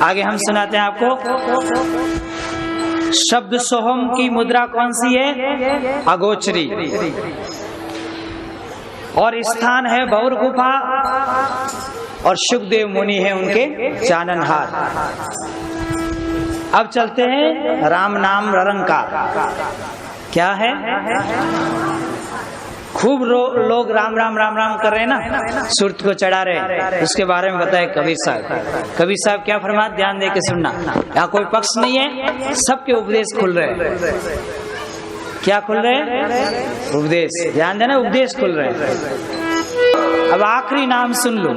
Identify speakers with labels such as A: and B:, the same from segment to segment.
A: आगे हम सुनाते हैं आपको। शब्द सोहम की मुद्रा कौन सी है? अगोचरी। और स्थान है भौर गुफा, और सुखदेव मुनि है उनके चाननहार। अब चलते हैं राम नाम ररंकार। क्या है? खूब लोग राम राम राम राम कर रहे हैं ना, सुरत को चढ़ा रहे हैं। उसके बारे में बताए कबीर साहब। कबीर साहब क्या फरमाते, ध्यान दे के सुनना। यहाँ कोई पक्ष नहीं है, सबके उपदेश खुल रहे हैं। क्या खुल रहे हैं? उपदेश। ध्यान देना, उपदेश खुल रहे हैं। अब आखिरी नाम सुन लो।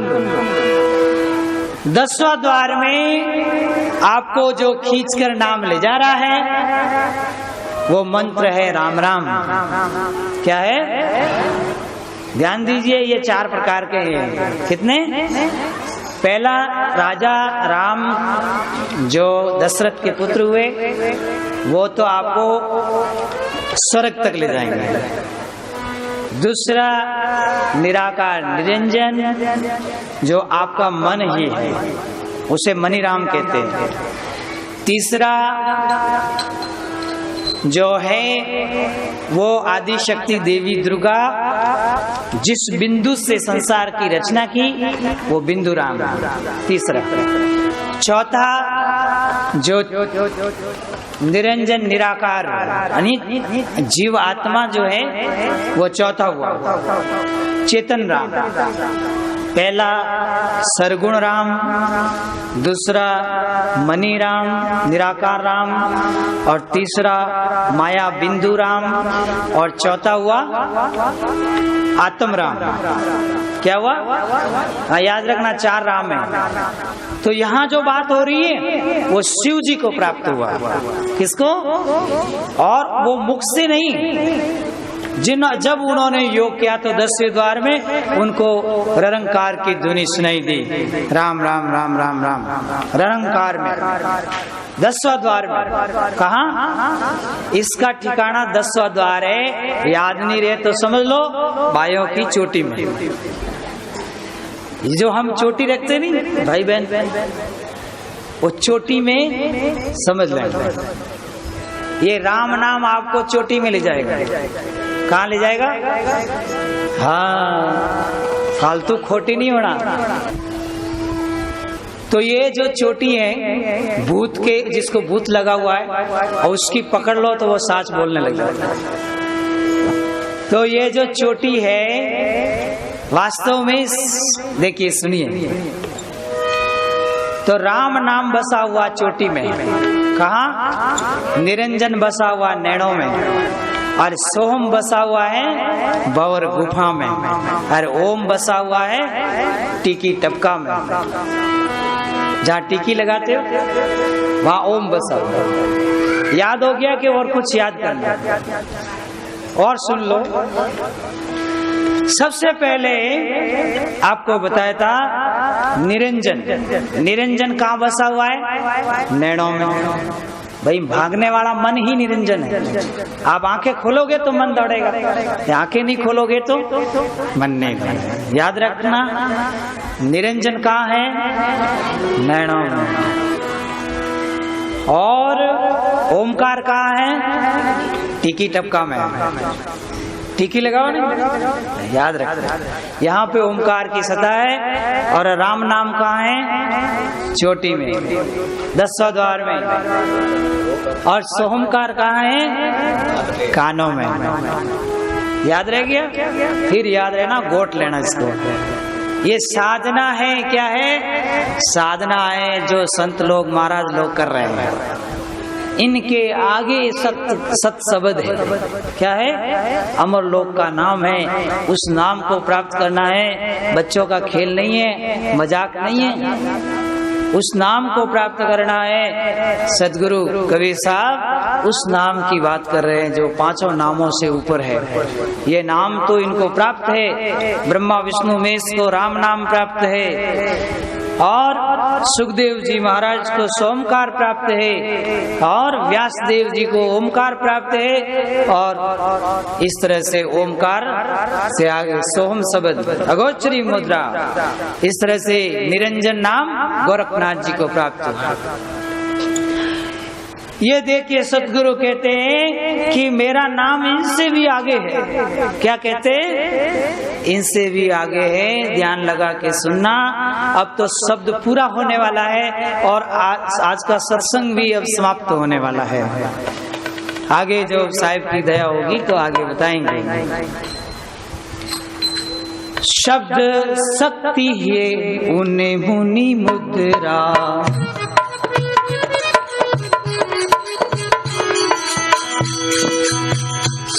A: 10वां द्वार में आपको जो खींचकर नाम ले जा रहा है वो मंत्र है राम राम। क्या है? ध्यान दीजिए, ये 4 प्रकार के हैं। कितने? पहला, राजा राम जो दशरथ के पुत्र हुए, वो तो आपको स्वर्ग तक ले जाएंगे। दूसरा, निराकार निरंजन जो आपका मन ही है, उसे मनीराम कहते हैं। तीसरा जो है वो आदि शक्ति देवी दुर्गा, जिस बिंदु से संसार की रचना की वो बिंदु राम। तीसरा। चौथा, जो निरंजन निराकार यानी जीव आत्मा जो है वो चौथा हुआ, चेतन राम। पहला सरगुण राम, दूसरा मनी राम निराकार राम, और तीसरा माया बिंदु राम, और चौथा हुआ आत्म राम। क्या हुआ? याद रखना, 4 राम है। तो यहाँ जो बात हो रही है वो शिव जी को प्राप्त हुआ। किसको? और वो मुख से नहीं, जब उन्होंने योग किया तो 10वें द्वार में उनको ररंकार की ध्वनि सुनाई दी। राम राम राम राम राम ररंकार में 10वां द्वार में। कहाँ? इसका ठिकाना 10वां द्वार है। याद नहीं रहे तो समझ लो भाइयों की चोटी में। जो हम चोटी रखते नहीं भाई बहन, वो चोटी में समझ लेंगे। ये राम नाम आपको चोटी में ले जाएगा। कहाँ ले जाएगा? हाँ, फालतू खोटी नहीं होना। तो ये जो चोटी है भूत के, जिसको भूत लगा हुआ है और उसकी पकड़ लो तो वो साच बोलने लग जाता है। तो ये जो चोटी है वास्तव में, देखिए सुनिए, तो राम नाम बसा हुआ चोटी में। कहाँ? निरंजन बसा हुआ नैनों में, और सोहम बसा हुआ है भंवर गुफा में, और ओम बसा हुआ है टीकी टपका में। जहाँ टीकी लगाते हो वहाँ ओम बसा हुआ। याद हो गया कि और कुछ याद करना? और सुन लो, सबसे पहले आपको बताया था निरंजन। निरंजन कहाँ बसा हुआ है? नैनों में। भाई भागने वाला मन ही निरंजन है। आप आंखें खोलोगे तो मन दौड़ेगा, आंखें नहीं खोलोगे तो मन नहीं दौड़ेगा। याद रखना, निरंजन कहाँ है? नैनों में। और ओमकार कहाँ है? टीकी टपका में। टीकी लगाओ ना, याद रखना। यहाँ पे ओमकार की सतह है, और राम नाम कहाँ है? चोटी में 10वां द्वार में। और सोहमकार कहाँ है? कानों में। याद रह गया? फिर याद रहना, गोट लेना इसको। ये साधना है। क्या है? साधना है जो संत लोग महाराज लोग कर रहे हैं। इनके आगे सत शब्द है। क्या है? अमर लोक का नाम है। उस नाम को प्राप्त करना है। बच्चों का खेल नहीं है, मजाक नहीं है। उस नाम को प्राप्त करना है। सदगुरु कबीर साहब उस नाम की बात कर रहे हैं जो 5 नामों से ऊपर है। ये नाम तो इनको प्राप्त है। ब्रह्मा विष्णु महेश को राम नाम प्राप्त है। और सुखदेव जी महाराज को सोमकार प्राप्त है और व्यास देव जी को ओमकार प्राप्त है। और इस तरह से ओमकार से आगे सोहम शब्द अगोचरी मुद्रा, इस तरह से निरंजन नाम गोरखनाथ जी को प्राप्त हुआ। ये देखिए सतगुरु कहते हैं कि मेरा नाम इनसे भी आगे है। क्या कहते हैं? इनसे भी आगे है। ध्यान लगा के सुनना। अब तो शब्द पूरा होने वाला है और आज का सत्संग भी अब समाप्त होने वाला है। आगे जो साहिब की दया होगी तो आगे बताएंगे। शब्द शक्ति है उने मुनि मुद्रा,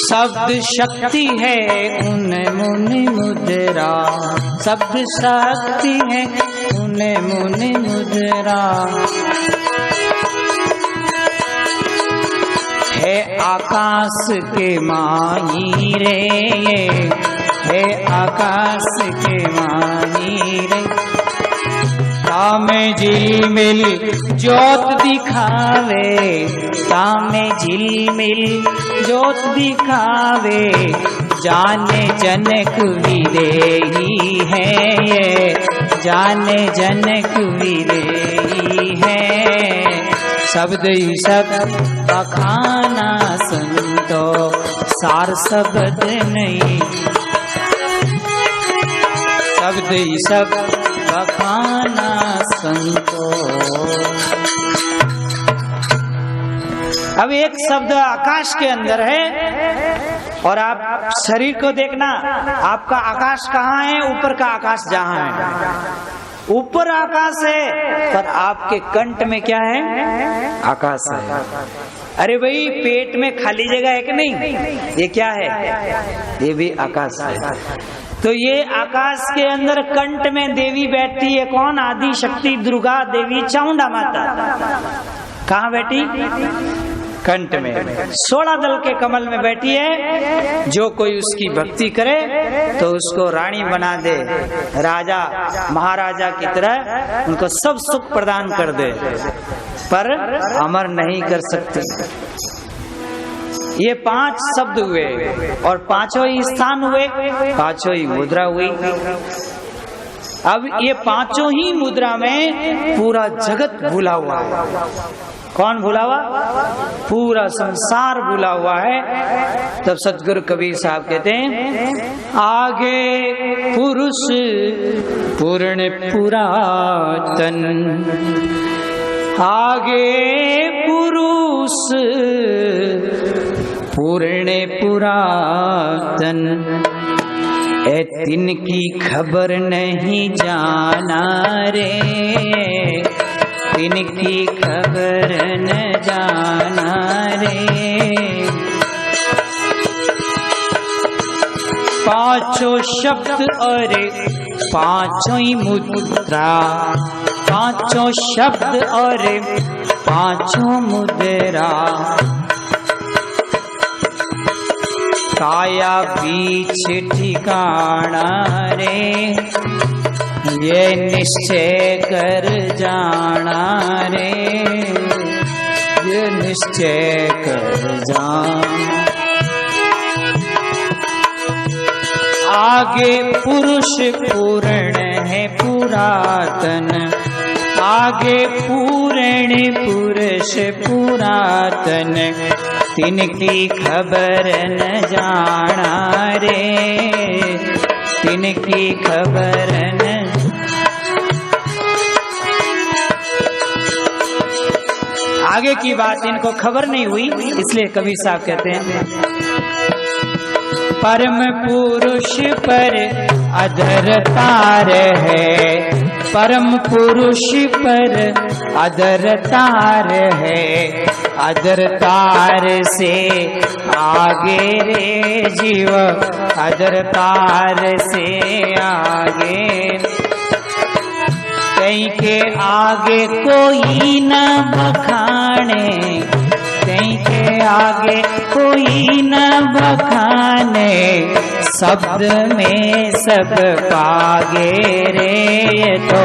A: शब्द शक्ति है उने मुनि मुद्रा, शब्द शक्ति है उने मुनि मुद्रा। है आकाश के माही रे, है आकाश के माही रे। तामे झिलमिल ज्योत दिखावे, तामे झिलमिल ज्योत दिखावे। जाने जनक विदेही है ये, जाने जनक विदेही है। शब्द ही शब्द बखाना संतो, सार शब्द नहीं। शब्द ही शब्द बखाना संतो। अब एक शब्द आकाश के अंदर है और आप शरीर को देखना, आपका आकाश कहाँ है? ऊपर का आकाश जहाँ है, ऊपर आकाश है, पर आपके कंठ में क्या है? आकाश है। अरे भाई पेट में खाली जगह है कि नहीं? ये क्या है? ये भी आकाश है। तो ये आकाश के अंदर कंठ में देवी बैठती है। कौन? आदि शक्ति दुर्गा देवी चामुंडा माता। कहाँ बैठी? कंठ में। 16 दल के कमल में बैठी है। जो कोई उसकी भक्ति करे तो उसको रानी बना दे, राजा महाराजा की तरह उनको सब सुख प्रदान कर दे, पर अमर नहीं कर सकते। ये 5 शब्द हुए और 5 ही स्थान हुए, 5 ही मुद्रा हुई। अब ये 5 ही मुद्रा में पूरा जगत भूला हुआ है। कौन भूला हुआ? पूरा संसार भूला हुआ है। तब सतगुरु कबीर साहब कहते हैं, आगे पुरुष पूर्ण पुरातन, आगे पुरुष पूर्ण पुरातन। ए तिनकी खबर नहीं जाना रे, तिनकी खबर न जाना रे। 5 शब्द और 5 ही मुद्रा, 5 शब्द और 5 मुद्रा। काया बीच ठिकाना रे, ये निश्चय कर जाना रे, ये निश्चय कर जाना। आगे पुरुष पूर्ण है पुरातन, आगे पूर्ण पुरुष पुरातन। तिनकी खबर न जाना रे, तिनकी खबर न। आगे की बात इनको खबर नहीं हुई, इसलिए कबीर साहब कहते हैं, परम पुरुष पर अधरतार है, परम पुरुष पर अधरतार है। अधरतार से आगे रे जीव, अधरतार से आगे। कहीं के आगे कोई न बखाने, कहीं के आगे कोई न बखाने, शब्द में सब पागे रे, ये तो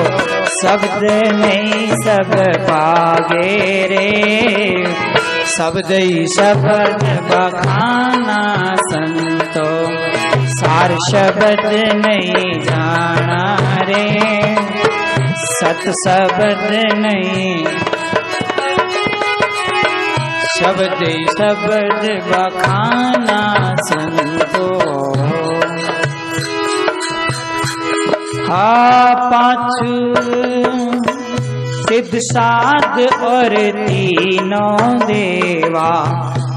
A: शब्द में सब पागे रे। शब्द ही शब्द बखाना संतो, सार शब्द नहीं जाना रे, सत शब्द नहीं। शब्द ही शब्द बखाना संतो, पांच सिद्ध साध और तीनों देवा,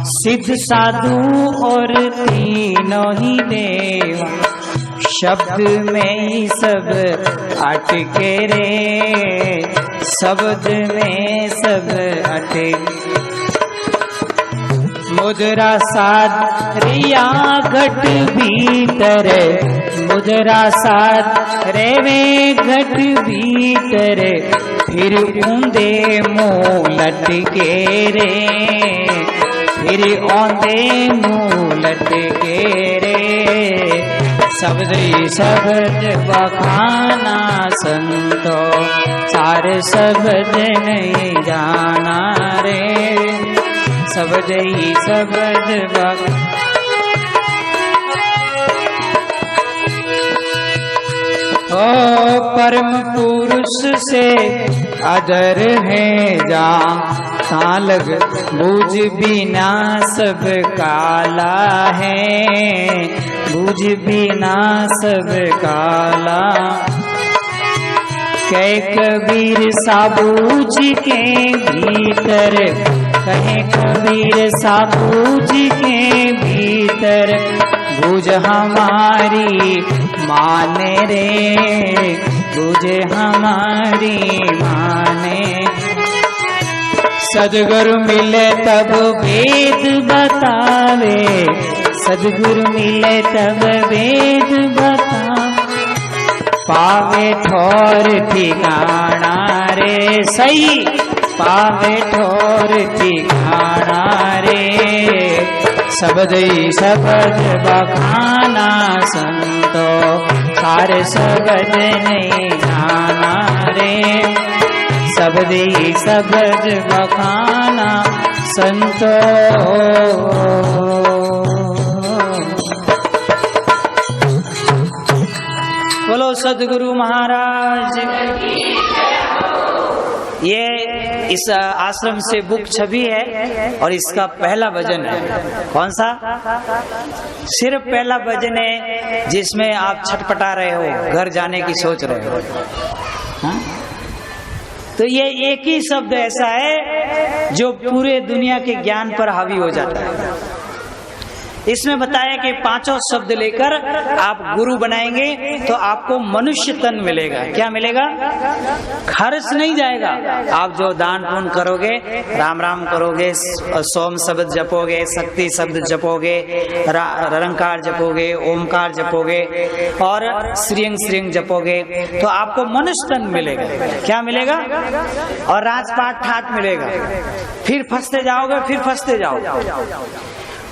A: सिद्ध साधु और तीनों ही देवा, शब्द में ही सब अटके रे, शब्द में सब अटके। मुद्रा साध रिया घट भीतर, मुद्रा साध रेवे घट भीतर, फिर ऊंदे मुँह लटके रे, फिर औंदे मुँह लटके रे। शब्द ही शब्द बखाना संतो, सार शब्द नहीं जाना रे, शब्द ही शब्द बखाना। ओ परम पुरुष से अदर है जा, तालग बूझ बिना सब काला है, बूझ बिना सब काला। कहे कबीर साबूझ के भीतर, कहे कबीर साबूझ के भीतर, बूझ हमारी माने रे, बूझ हमारी माने। सदगुरु मिले तब वेद बतावे, सदगुरु मिले तब वेद बता, पावे ठोर ठिकाना रे, सही पावे ठोर ठिकाना रे। शब्द ही शब्द बखाना संतो, सारे शब्द नहीं जाना रे, शब्द ही शब्द बखाना संतो। बोलो सद्गुरु महाराज। ये इस आश्रम से बुक छवि है और इसका पहला भजन है। कौन सा? सिर्फ पहला भजन है जिसमें आप छटपटा रहे हो, घर जाने की सोच रहे हो। हाँ? तो ये एक ही शब्द ऐसा है जो पूरे दुनिया के ज्ञान पर हावी हो जाता है। इसमें बताया कि पांचों शब्द लेकर आप गुरु बनाएंगे तो आपको मनुष्य तन मिलेगा। क्या मिलेगा? खर्च नहीं जाएगा। आप जो दान पुण्य करोगे, राम राम करोगे, सोम शब्द जपोगे, शक्ति शब्द जपोगे, निरंकार जपोगे, ओमकार जपोगे और श्रीयंग श्रीयंग जपोगे तो आपको मनुष्य तन मिलेगा। क्या मिलेगा? और राजपाट ठाट मिलेगा। फिर फंसते जाओगे, फिर फंसते जाओगे।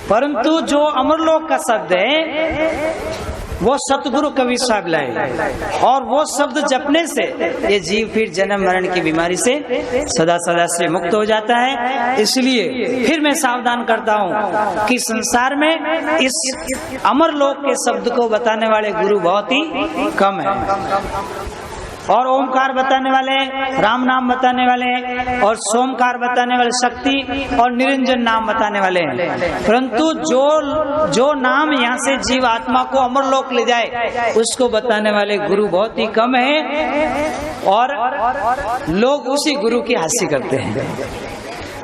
A: परंतु जो अमरलोक का शब्द है वो सतगुरु कबीर साहब लाए और वो शब्द जपने से ये जीव फिर जन्म मरण की बीमारी से सदा सदा से मुक्त हो जाता है। इसलिए फिर मैं सावधान करता हूँ कि संसार में इस अमरलोक के शब्द को बताने वाले गुरु बहुत ही कम है। और ओमकार बताने वाले, राम नाम बताने वाले और सोमकार बताने वाले, शक्ति और निरंजन नाम बताने वाले हैं। परंतु जो नाम यहाँ से जीव आत्मा को अमरलोक ले जाए उसको बताने वाले गुरु बहुत ही कम है और लोग उसी गुरु की हंसी करते हैं।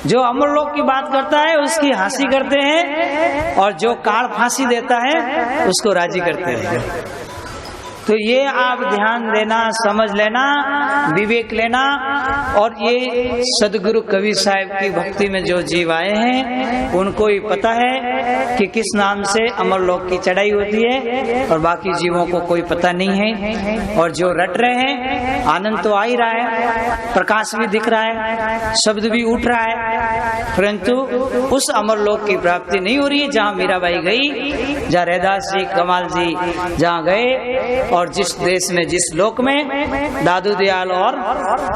A: जो अमरलोक की बात करता है उसकी हंसी करते हैं और जो काल फांसी देता है उसको राजी करते हैं। तो ये आप ध्यान देना, समझ लेना, विवेक लेना। और ये सदगुरु कबीर साहब की भक्ति में जो जीव आए हैं उनको ही पता है कि किस नाम से अमरलोक की चढ़ाई होती है, और बाकी जीवों को कोई पता नहीं है। और जो रट रहे हैं, आनंद तो आ ही रहा है, प्रकाश भी दिख रहा है, शब्द भी उठ रहा है, परंतु उस अमरलोक की प्राप्ति नहीं हो रही है जहाँ मीराबाई गई, जहाँ रैदास जी, कमाल जी जहाँ गए, और जिस देश में, जिस लोक में दादू दयाल और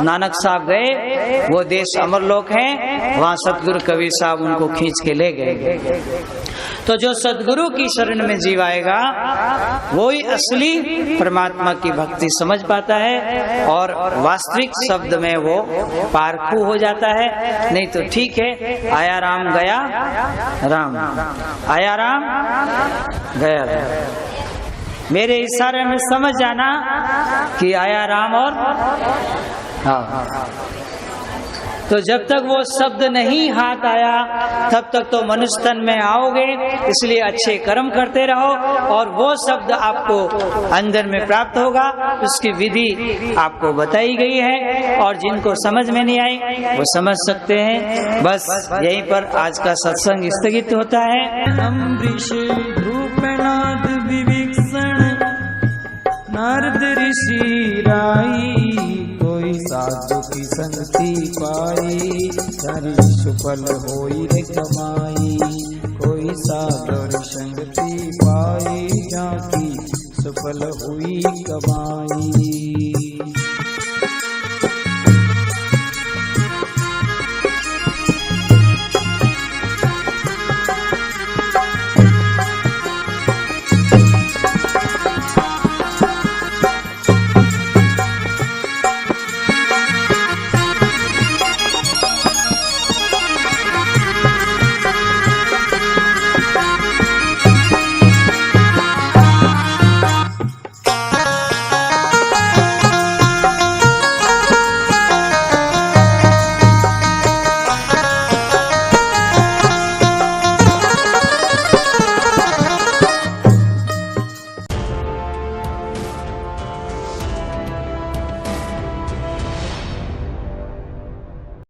A: नानक साहब गए, वो देश अमरलोक है। वहाँ सतगुरु कबीर साहब उनको खींच के ले गए। तो जो सदगुरु की शरण में जीव आएगा वो ही असली परमात्मा की भक्ति समझ पाता है और वास्तविक शब्द में वो पारखू हो जाता है। नहीं तो ठीक है, आया राम गया राम, आया राम गया राम। मेरे इशारे में समझ जाना कि आया राम और हाँ। तो जब तक वो शब्द नहीं हाथ आया तब तक तो मनुष्य तन में आओगे, इसलिए अच्छे कर्म करते रहो और वो शब्द आपको अंदर में प्राप्त होगा। उसकी विधि आपको बताई गई है और जिनको समझ में नहीं आई वो समझ सकते हैं। बस यहीं पर आज का सत्संग स्थगित होता है। अम्बरीश भूपनाथ विभीषण नारद ऋषि राई, कोई साधु की संगति पाई, चारि सुफल होई रे कमाई। कोई साधु संगति पाई, जाकी सुफल हुई कमाई।